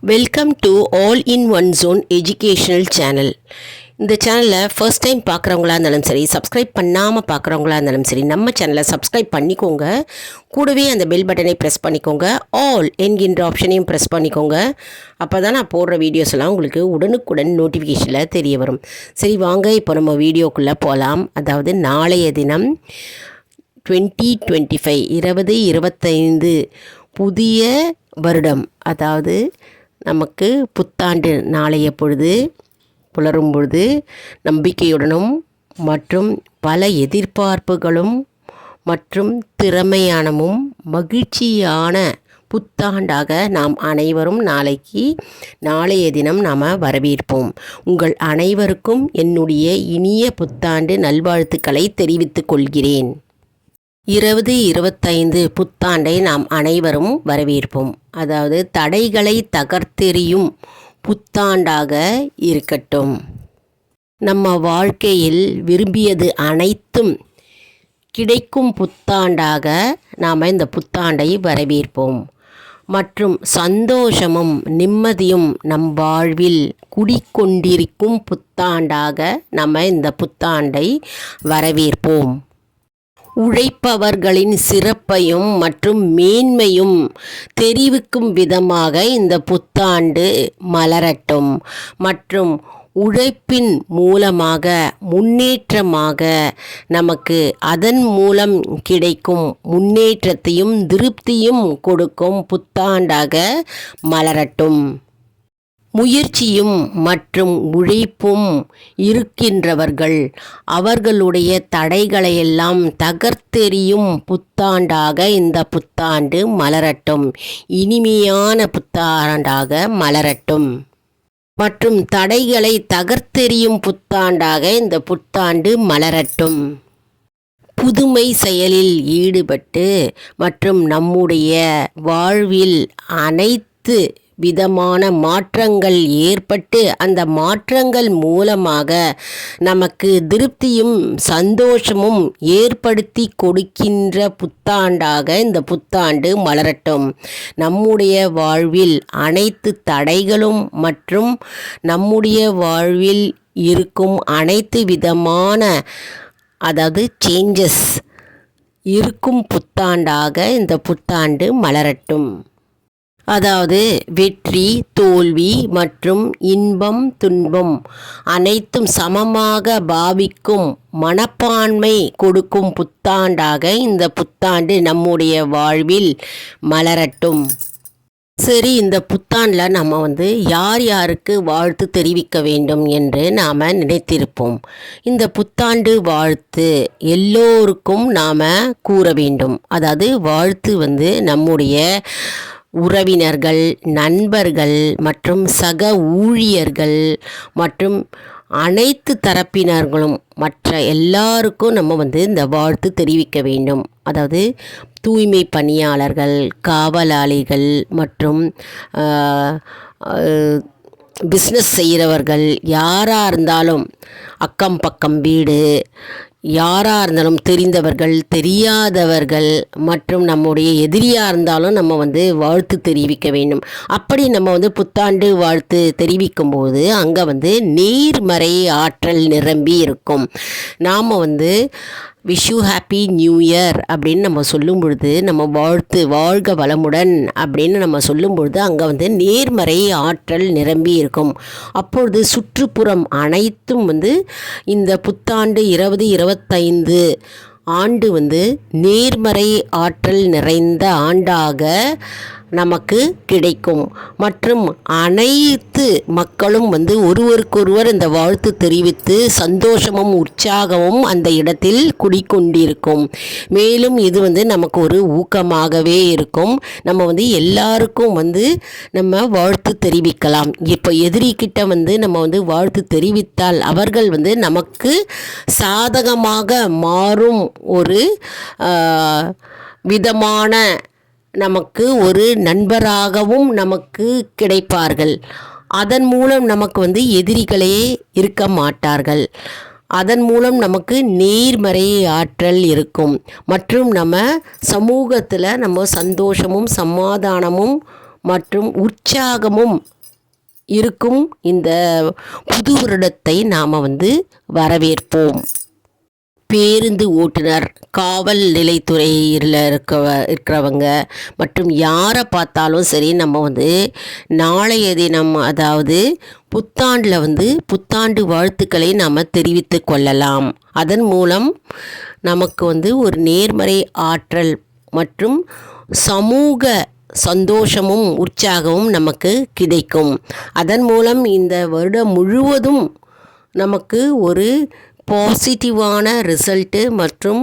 Welcome to all in one zone educational channel. இந்த சேனலை first time பார்க்குறவங்களா இருந்தாலும் சரி, சப்ஸ்கிரைப் பண்ணாமல் பார்க்குறவங்களா இருந்தாலும் சரி, நம்ம சேனலை சப்ஸ்கிரைப் பண்ணிக்கோங்க. கூடவே அந்த பெல் பட்டனை ப்ரெஸ் பண்ணிக்கோங்க. ஆல் என்கின்ற ஆப்ஷனையும் ப்ரெஸ் பண்ணிக்கோங்க. அப்போ தான் நான் போடுற வீடியோஸ் எல்லாம் உங்களுக்கு உடனுக்குடன் நோட்டிஃபிகேஷனில் தெரிய வரும். சரி வாங்க, இப்போ நம்ம வீடியோக்குள்ளே போகலாம். அதாவது நாளைய தினம் 2025 2025 புதிய வருடம், அதாவது நமக்கு புத்தாண்டு நாளைய பொழுது புலரும் பொழுது நம்பிக்கையுடனும் மற்றும் பல எதிர்பார்ப்புகளும் மற்றும் திறமையானமும் மகிழ்ச்சியான புத்தாண்டாக நாம் அனைவரும் நாளைய தினம் நாம் வரவேற்போம். உங்கள் அனைவருக்கும் என்னுடைய இனிய புத்தாண்டு நல்வாழ்த்துக்களை தெரிவித்துக் கொள்கிறேன். 2025 புத்தாண்டை நாம் அனைவரும் வரவேற்போம். அதாவது தடைகளை தகர்த்தெறியும் புத்தாண்டாக இருக்கட்டும். நம்ம வாழ்க்கையில் விரும்பியது அனைத்தும் கிடைக்கும் புத்தாண்டாக நாம் இந்த புத்தாண்டை வரவேற்போம். மற்றும் சந்தோஷமும் நிம்மதியும் நம் வாழ்வில் குடிக்கொண்டிருக்கும் புத்தாண்டாக நம்ம இந்த புத்தாண்டை வரவேற்போம். உழைப்பவர்களின் சிறப்பையும் மற்றும் மேன்மையும் தெரிவிக்கும் விதமாக இந்த புத்தாண்டு மலரட்டும். மற்றும் உழைப்பின் மூலமாக முன்னேற்றமாக நமக்கு அதன் மூலம் கிடைக்கும் முன்னேற்றத்தையும் திருப்தியும் கொடுக்கும் புத்தாண்டாக மலரட்டும். முயற்சியும் மற்றும் உழைப்பும் இருக்கின்றவர்கள் அவர்களுடைய தடைகளையெல்லாம் தகர்த்தெறியும் புத்தாண்டாக இந்த புத்தாண்டு மலரட்டும். இனிமையான புத்தாண்டாக மலரட்டும். மற்றும் தடைகளை தகர்த்தெறியும் புத்தாண்டாக இந்த புத்தாண்டு மலரட்டும். புதுமை செயலில் ஈடுபட்டு மற்றும் நம்முடைய வாழ்வில் அனைத்து விதமான மாற்றங்கள் ஏற்பட்டு அந்த மாற்றங்கள் மூலமாக நமக்கு திருப்தியும் சந்தோஷமும் ஏற்படுத்தி கொடுக்கின்ற புத்தாண்டாக இந்த புத்தாண்டு மலரட்டும். நம்முடைய வாழ்வில் அனைத்து தடைகளும் மற்றும் நம்முடைய வாழ்வில் இருக்கும் அனைத்து விதமான அதாவது சேஞ்சஸ் இருக்கும் புத்தாண்டாக இந்த புத்தாண்டு மலரட்டும். அதாவது வெற்றி தோல்வி மற்றும் இன்பம் துன்பம் அனைத்தும் சமமாக பாவிக்கும் மனப்பான்மை கொடுக்கும் புத்தாண்டாக இந்த புத்தாண்டு நம்முடைய வாழ்வில் மலரட்டும். சரி, இந்த புத்தாண்டில் நம்ம யார் யாருக்கு வாழ்த்து தெரிவிக்க வேண்டும் என்று நாம் நினைத்திருப்போம். இந்த புத்தாண்டு வாழ்த்து எல்லோருக்கும் நாம் கூற வேண்டும். அதாவது வாழ்த்து நம்முடைய உறவினர்கள், நண்பர்கள் மற்றும் சக ஊழியர்கள் மற்றும் அனைத்து தரப்பினர்களும் மற்ற எல்லாருக்கும் நம்ம இந்த வாழ்த்து தெரிவிக்க வேண்டும். அதாவது தூய்மை பணியாளர்கள், காவலாளிகள் மற்றும் பிஸ்னஸ் செய்கிறவர்கள் யாராக இருந்தாலும், அக்கம் பக்கம் வீடு யாராக இருந்தாலும், தெரிந்தவர்கள் தெரியாதவர்கள் மற்றும் நம்முடைய எதிரியாக இருந்தாலும் நம்ம வாழ்த்து தெரிவிக்க வேண்டும். அப்படி நம்ம புத்தாண்டு வாழ்த்து தெரிவிக்கும்போது அங்கே நேர்மறை ஆற்றல் நிரம்பி இருக்கும். நாம் wish you happy new year அப்படின்னு நம்ம சொல்லும் பொழுது, நம்ம வாழ்த்து வாழ்க வளமுடன் அப்படின்னு நம்ம சொல்லும் பொழுது அங்கே நேர்மறை ஆற்றல் நிரம்பி இருக்கும். அப்பொழுது சுற்றுப்புறம் அனைத்தும் இந்த புத்தாண்டு 2025 ஆண்டு நேர்மறை ஆற்றல் நிறைந்த ஆண்டாக நமக்கு கிடைக்கும். மற்றும் அனைத்து மக்களும் ஒருவருக்கொருவர் இந்த வாழ்த்து தெரிவித்து சந்தோஷமும் உற்சாகமும் அந்த இடத்தில் குடிக்கொண்டிருக்கும். மேலும் இது நமக்கு ஒரு ஊக்கமாகவே இருக்கும். நம்ம எல்லாருக்கும் நம்ம வாழ்த்து தெரிவிக்கலாம். இப்போ எதிரிக்கிட்ட நம்ம வாழ்த்து தெரிவித்தால் அவர்கள் நமக்கு சாதகமாக மாறும் ஒரு விதமான நமக்கு ஒரு நண்பராகவும் நமக்கு கிடைப்பார்கள். அதன் மூலம் நமக்கு எதிரிகளே இருக்க மாட்டார்கள். அதன் மூலம் நமக்கு நேர்மறை ஆற்றல் இருக்கும். மற்றும் நம்ம சமூகத்தில் நம்ம சந்தோஷமும் சமாதானமும் மற்றும் உற்சாகமும் இருக்கும் இந்த புது வருடத்தை நாம் வரவேற்போம். பேருந்து ஓட்டுநர், காவல் நிலைத்துறையில் இருக்கிறவங்க மற்றும் யாரை பார்த்தாலும் சரி, நம்ம நாளைய தினம் அதாவது புத்தாண்டில் புத்தாண்டு வாழ்த்துக்களை நாம் தெரிவித்து கொள்ளலாம். அதன் மூலம் நமக்கு ஒரு நேர்மறை ஆற்றல் மற்றும் சமூக சந்தோஷமும் உற்சாகமும் நமக்கு கிடைக்கும். அதன் மூலம் இந்த வருடம் முழுவதும் நமக்கு ஒரு பாசிட்டிவான ரிசல்ட்டு மற்றும்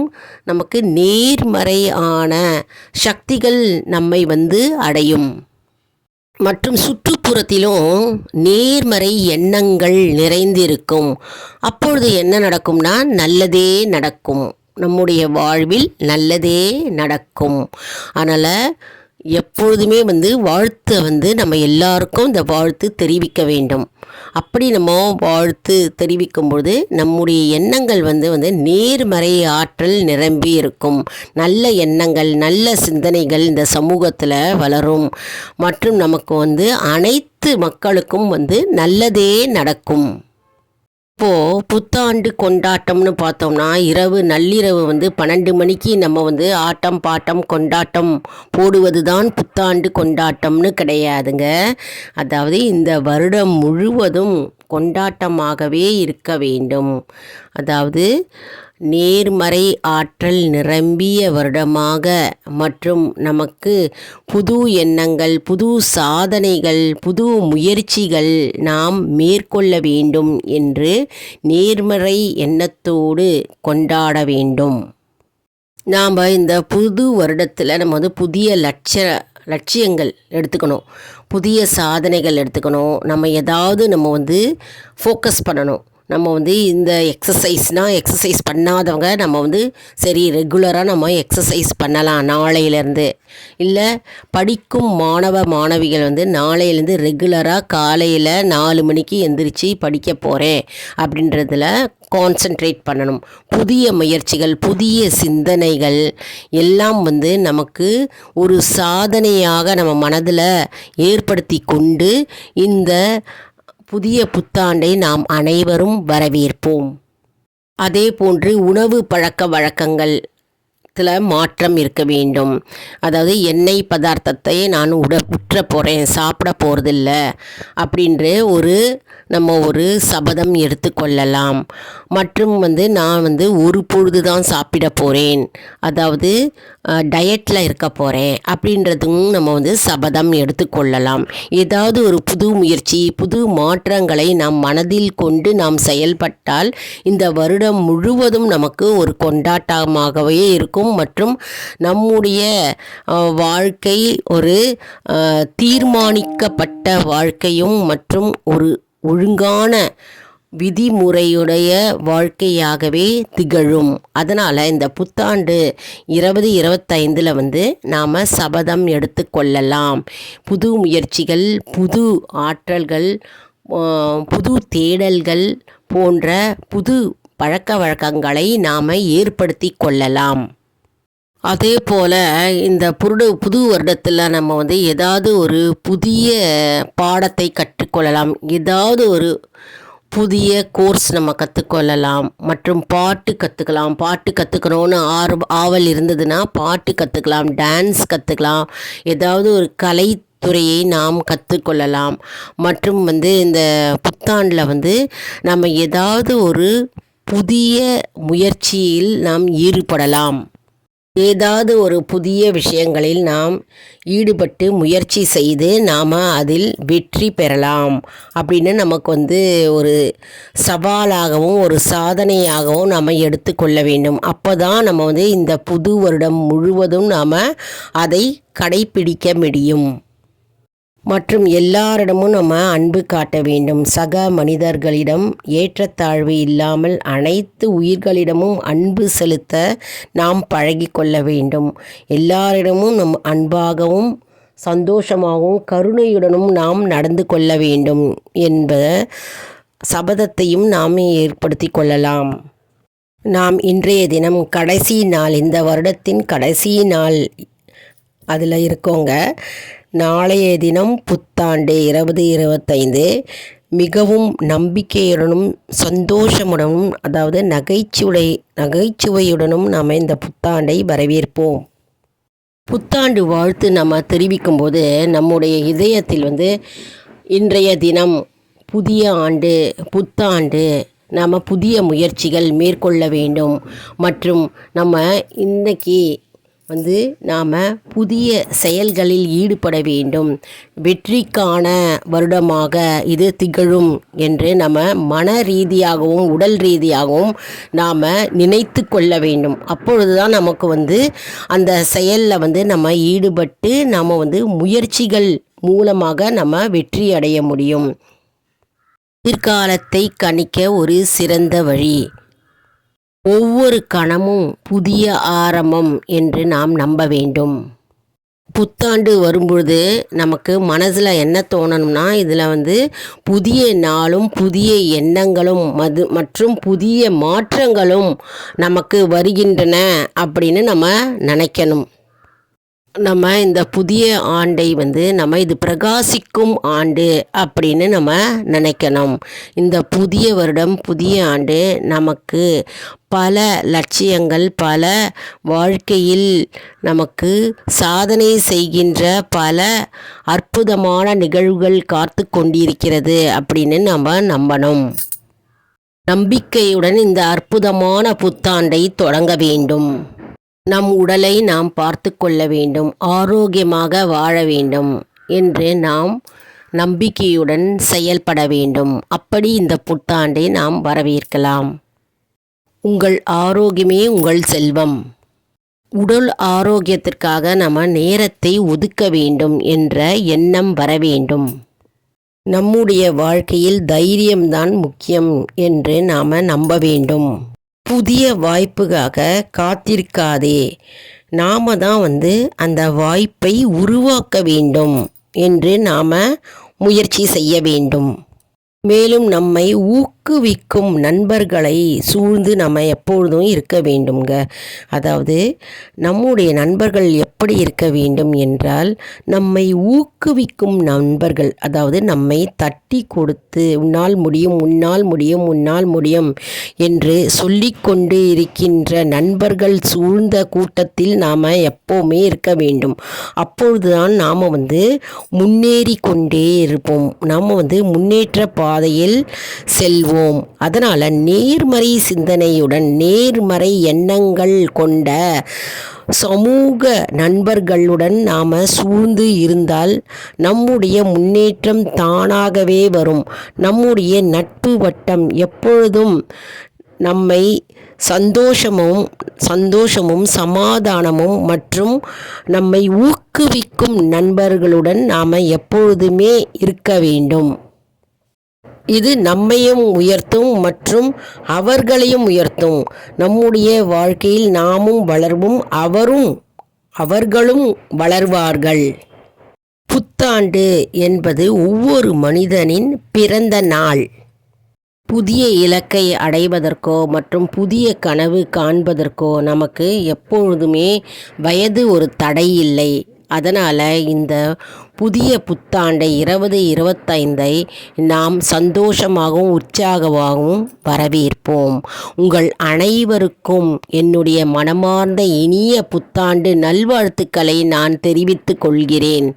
நமக்கு நேர்மறையான சக்திகள் நம்மை அடையும். மற்றும் சுற்றுப்புறத்திலும் நேர்மறை எண்ணங்கள் நிறைந்திருக்கும். அப்பொழுது என்ன நடக்கும்னா, நல்லதே நடக்கும். நம்முடைய வாழ்வில் நல்லதே நடக்கும். அதனால் எப்பொழுதுமே வாழ்த்தை நம்ம எல்லாருக்கும் இந்த வாழ்த்து தெரிவிக்க வேண்டும். அப்படி நம்ம வாழ்த்து தெரிவிக்கும் பொழுது நம்முடைய எண்ணங்கள் நேர்மறை ஆற்றல் நிரம்பி இருக்கும். நல்ல எண்ணங்கள், நல்ல சிந்தனைகள் இந்த சமூகத்தில் வளரும். மற்றும் நமக்கு அனைத்து மக்களுக்கும் நல்லதே நடக்கும். இப்போது புத்தாண்டு கொண்டாட்டம்னு பார்த்தோம்னா, நள்ளிரவு 12 மணிக்கு நம்ம ஆட்டம் பாட்டம் கொண்டாட்டம் போடுவது தான் புத்தாண்டு கொண்டாட்டம்னு கிடையாதுங்க. அதாவது இந்த வருடம் முழுவதும் கொண்டாட்டமாகவே இருக்க வேண்டும். அதாவது நேர்மறை ஆற்றல் நிரம்பிய வருடமாக மற்றும் நமக்கு புது எண்ணங்கள், புது சாதனைகள், புது முயற்சிகள் நாம் மேற்கொள்ள வேண்டும் என்று நேர்மறை எண்ணத்தோடு கொண்டாட வேண்டும். நாம் இந்த புது வருடத்தில் நம்ம புதிய லட்சியங்கள் எடுத்துக்கணும், புதிய சாதனைகள் எடுத்துக்கணும். நம்ம ஏதாவது நம்ம ஃபோக்கஸ் பண்ணணும். நம்ம இந்த எக்ஸசைஸ் பண்ணாதவங்க நம்ம சரி ரெகுலராக நம்ம எக்ஸசைஸ் பண்ணலாம் நாளையிலேருந்து. இல்லை படிக்கும் மாணவிகள் நாளையிலேருந்து ரெகுலராக காலையில் 4 மணிக்கு எந்திரிச்சு படிக்க போகிறேன் அப்படின்றதில் கான்சன்ட்ரேட் பண்ணணும். புதிய முயற்சிகள், புதிய சிந்தனைகள் எல்லாம் நமக்கு ஒரு சாதனையாக நம்ம மனதில் ஏற்படுத்தி கொண்டு இந்த புதிய புத்தாண்டை நாம் அனைவரும் வரவேற்போம். அதே போன்று உணவு பழக்க வழக்கங்கள் மாற்றம் இருக்க வேண்டும். அதாவது எண்ணெய் பதார்த்தத்தை நான் உற்ற போகிறேன், சாப்பிட போகிறதில்ல அப்படின்ற நம்ம ஒரு சபதம் எடுத்துக்கொள்ளலாம். மற்றும் நான் ஒரு பொழுது தான் சாப்பிட போகிறேன், அதாவது டயட்டில் இருக்க போகிறேன் அப்படின்றதும் நம்ம சபதம் எடுத்துக்கொள்ளலாம். ஏதாவது ஒரு புது முயற்சி, புது மாற்றங்களை நாம் மனதில் கொண்டு நாம் செயல்பட்டால் இந்த வருடம் முழுவதும் நமக்கு ஒரு கொண்டாட்டமாகவே இருக்கும். மற்றும் நம்முடைய வாழ்க்கை ஒரு தீர்மானிக்கப்பட்ட வாழ்க்கையும் மற்றும் ஒரு ஒழுங்கான விதிமுறையுடைய வாழ்க்கையாகவே திகழும். அதனால் இந்த புத்தாண்டு 2025 நாம் சபதம் எடுத்து கொள்ளலாம். புது முயற்சிகள், புது ஆற்றல்கள், புது தேடல்கள் போன்ற புது பழக்க வழக்கங்களை நாம் ஏற்படுத்தி கொள்ளலாம். அதே போல் இந்த புது வருடத்தில் நம்ம ஏதாவது ஒரு புதிய பாடத்தை கற்றுக்கொள்ளலாம். ஏதாவது ஒரு புதிய கோர்ஸ் நம்ம கற்றுக்கொள்ளலாம். மற்றும் பாட்டு கற்றுக்கலாம். பாட்டு கற்றுக்கணுன்னு ஆவல் இருந்ததுன்னா பாட்டு கற்றுக்கலாம், டான்ஸ் கற்றுக்கலாம், ஏதாவது ஒரு கலைத்துறையை நாம் கற்றுக்கொள்ளலாம். மற்றும் இந்த புத்தாண்டில் நம்ம ஏதாவது ஒரு புதிய முயற்சியில் நாம் ஈடுபடலாம். ஏதாவது ஒரு புதிய விஷயங்களில் நாம் ஈடுபட்டு முயற்சி செய்து நாம் அதில் வெற்றி பெறலாம் அப்படின்னு நமக்கு ஒரு சவாலாகவும் ஒரு சாதனையாகவும் நம்ம எடுத்துக்கொள்ள வேண்டும். அப்போ தான் நம்ம இந்த புது வருடம் முழுவதும் நாம் அதை கடைப்பிடிக்க முடியும். மற்றும் எல்லாரிடமும் நம்ம அன்பு காட்ட வேண்டும். சக மனிதர்களிடம் ஏற்றத்தாழ்வு இல்லாமல் அனைத்து உயிர்களிடமும் அன்பு செலுத்த நாம் பழகி கொள்ள வேண்டும். எல்லாரிடமும் நம் அன்பாகவும் சந்தோஷமாகவும் கருணையுடனும் நாம் நடந்து கொள்ள வேண்டும் என்ப சபதத்தையும் நாம் ஏற்படுத்தி கொள்ளலாம். நாம் இன்றைய தினம் கடைசி நாள், இந்த வருடத்தின் கடைசி நாள் அதில் இருக்கோங்க. நாளைய தினம் புத்தாண்டு 2025 மிகவும் நம்பிக்கையுடனும் சந்தோஷமுடனும் அதாவது நகைச்சுவையுடனும் நாம் இந்த புத்தாண்டை வரவேற்போம். புத்தாண்டு வாழ்த்து நம்ம தெரிவிக்கும் போது நம்முடைய இதயத்தில் இன்றைய தினம் புதிய ஆண்டு புத்தாண்டு நாம் புதிய முயற்சிகள் மேற்கொள்ள வேண்டும் மற்றும் நம்ம இன்றைக்கி நாம் புதிய செயல்களில் ஈடுபட வேண்டும், வெற்றிக்கான வருடமாக இது திகழும் என்று நம்ம மன ரீதியாகவும் உடல் ரீதியாகவும் நாம் நினைத்து கொள்ள வேண்டும். அப்பொழுது தான் நமக்கு அந்த செயலில் நம்ம ஈடுபட்டு நாம் முயற்சிகள் மூலமாக நம்ம வெற்றி அடைய முடியும். எதிர்காலத்தை கணிக்க ஒரு சிறந்த வழி. ஒவ்வொரு கணமும் புதிய ஆரம்பம் என்று நாம் நம்ப வேண்டும். புத்தாண்டு வரும்பொழுது நமக்கு மனசில் என்ன தோணணும்னா இதில் புதிய நாளும் புதிய எண்ணங்களும் மற்றும் புதிய மாற்றங்களும் நமக்கு வருகின்றன அப்படின்னு நம்ம நினைக்கணும். நம்ம இந்த புதிய ஆண்டை நம்ம இது பிரகாசிக்கும் ஆண்டு அப்படின்னு நம்ம நினைக்கணும். இந்த புதிய வருடம் புதிய ஆண்டு நமக்கு பல லட்சியங்கள், பல வாழ்க்கையில் நமக்கு சாதனை செய்கின்ற பல அற்புதமான நிகழ்வுகள் காத்து கொண்டிருக்கிறது அப்படின்னு நம்ம நம்பணும். நம்பிக்கையுடன் இந்த அற்புதமான புத்தாண்டை தொடங்க வேண்டும். நம் உடலை நாம் பார்த்து கொள்ள வேண்டும், ஆரோக்கியமாக வாழ வேண்டும் என்று நாம் நம்பிக்கையுடன் செயல்பட வேண்டும். அப்படி இந்த புத்தாண்டை நாம் வரவேற்கலாம். உங்கள் ஆரோக்கியமே உங்கள் செல்வம். உடல் ஆரோக்கியத்திற்காக நம்ம நேரத்தை ஒதுக்க வேண்டும் என்ற எண்ணம் வர வேண்டும். நம்முடைய வாழ்க்கையில் தைரியம்தான் முக்கியம் என்று நாம் நம்ப வேண்டும். புதிய வாய்ப்புக்காக காத்திருக்காதே, நாம் தான் அந்த வாய்ப்பை உருவாக்க வேண்டும் என்று நாம் முயற்சி செய்ய வேண்டும். மேலும் நம்மை ஊக்குவிக்கும் நண்பர்களை சூழ்ந்து நம்ம எப்பொழுதும் இருக்க வேண்டுங்க. அதாவது நம்முடைய நண்பர்கள் எப்படி இருக்க வேண்டும் என்றால் நம்மை ஊக்குவிக்கும் நண்பர்கள், அதாவது நம்மை தட்டி கொடுத்து உன்னால் முடியும் உன்னால் முடியும் உன்னால் முடியும் என்று சொல்லிக்கொண்டு இருக்கின்ற நண்பர்கள் சூழ்ந்த கூட்டத்தில் நாம் எப்போவுமே இருக்க வேண்டும். அப்பொழுதுதான் நாம் முன்னேறி கொண்டே இருப்போம். நாம் முன்னேற்ற பாதையில் செல்வோம். அதனால் நேர்மறை சிந்தனையுடன் நேர்மறை எண்ணங்கள் கொண்ட சமூக நண்பர்களுடன் நாம் சூழ்ந்து இருந்தால் நம்முடைய முன்னேற்றம் தானாகவே வரும். நம்முடைய நட்பு வட்டம் எப்பொழுதும் நம்மை சந்தோஷமும் சமாதானமும் மற்றும் நம்மை ஊக்குவிக்கும் நண்பர்களுடன் நாம் எப்பொழுதுமே இருக்க வேண்டும். இது நம்மையும் உயர்த்தும் மற்றும் அவர்களையும் உயர்த்தும். நம்முடைய வாழ்க்கையில் நாமும் வளர்வோம், அவர்களும் வளர்வார்கள். புத்தாண்டு என்பது ஒவ்வொரு மனிதனின் பிறந்த நாள். புதிய இலக்கை அடைவதற்கோ மற்றும் புதிய கனவு காண்பதற்கோ நமக்கு எப்பொழுதுமே வயது ஒரு தடை இல்லை. அதனால் இந்த புதிய புத்தாண்டை 2025 நாம் சந்தோஷமாகவும் உற்சாகமாகவும் வரவேற்போம். உங்கள் அனைவருக்கும் என்னுடைய மனமார்ந்த இனிய புத்தாண்டு நல்வாழ்த்துக்களை நான் தெரிவித்துக் கொள்கிறேன்.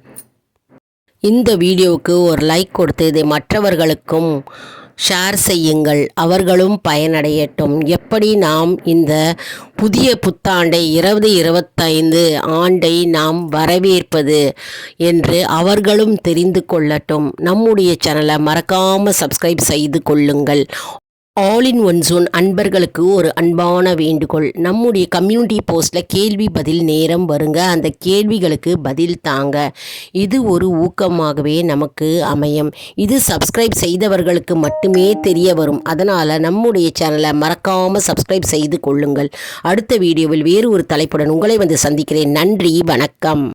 இந்த வீடியோவுக்கு ஒரு லைக் கொடுத்து இதை மற்றவர்களுக்கும் ஷேர் செய்யுங்கள், அவர்களும் பயனடையட்டும். எப்படி நாம் இந்த புதிய புத்தாண்டை 2025 ஆண்டை நாம் வரவேற்பது என்று அவர்களும் தெரிந்து கொள்ளட்டும். நம்முடைய சேனலை மறக்காமல் சப்ஸ்கிரைப் செய்து கொள்ளுங்கள். ஆல் இன் ஒன் ஜோன் அன்பர்களுக்கு ஒரு அன்பான வேண்டுகோள். நம்முடைய கம்யூனிட்டி போஸ்ட்டில் கேள்வி பதில் நேரம் வருங்க, அந்த கேள்விகளுக்கு பதில் தாங்க. இது ஒரு ஊக்கமாகவே நமக்கு அமையும். இது சப்ஸ்கிரைப் செய்தவர்களுக்கு மட்டுமே தெரிய வரும். அதனால் நம்முடைய சேனலை மறக்காமல் சப்ஸ்கிரைப் செய்து கொள்ளுங்கள். அடுத்த வீடியோவில் வேறு ஒரு தலைப்புடன் உங்களை சந்திக்கிறேன். நன்றி, வணக்கம்.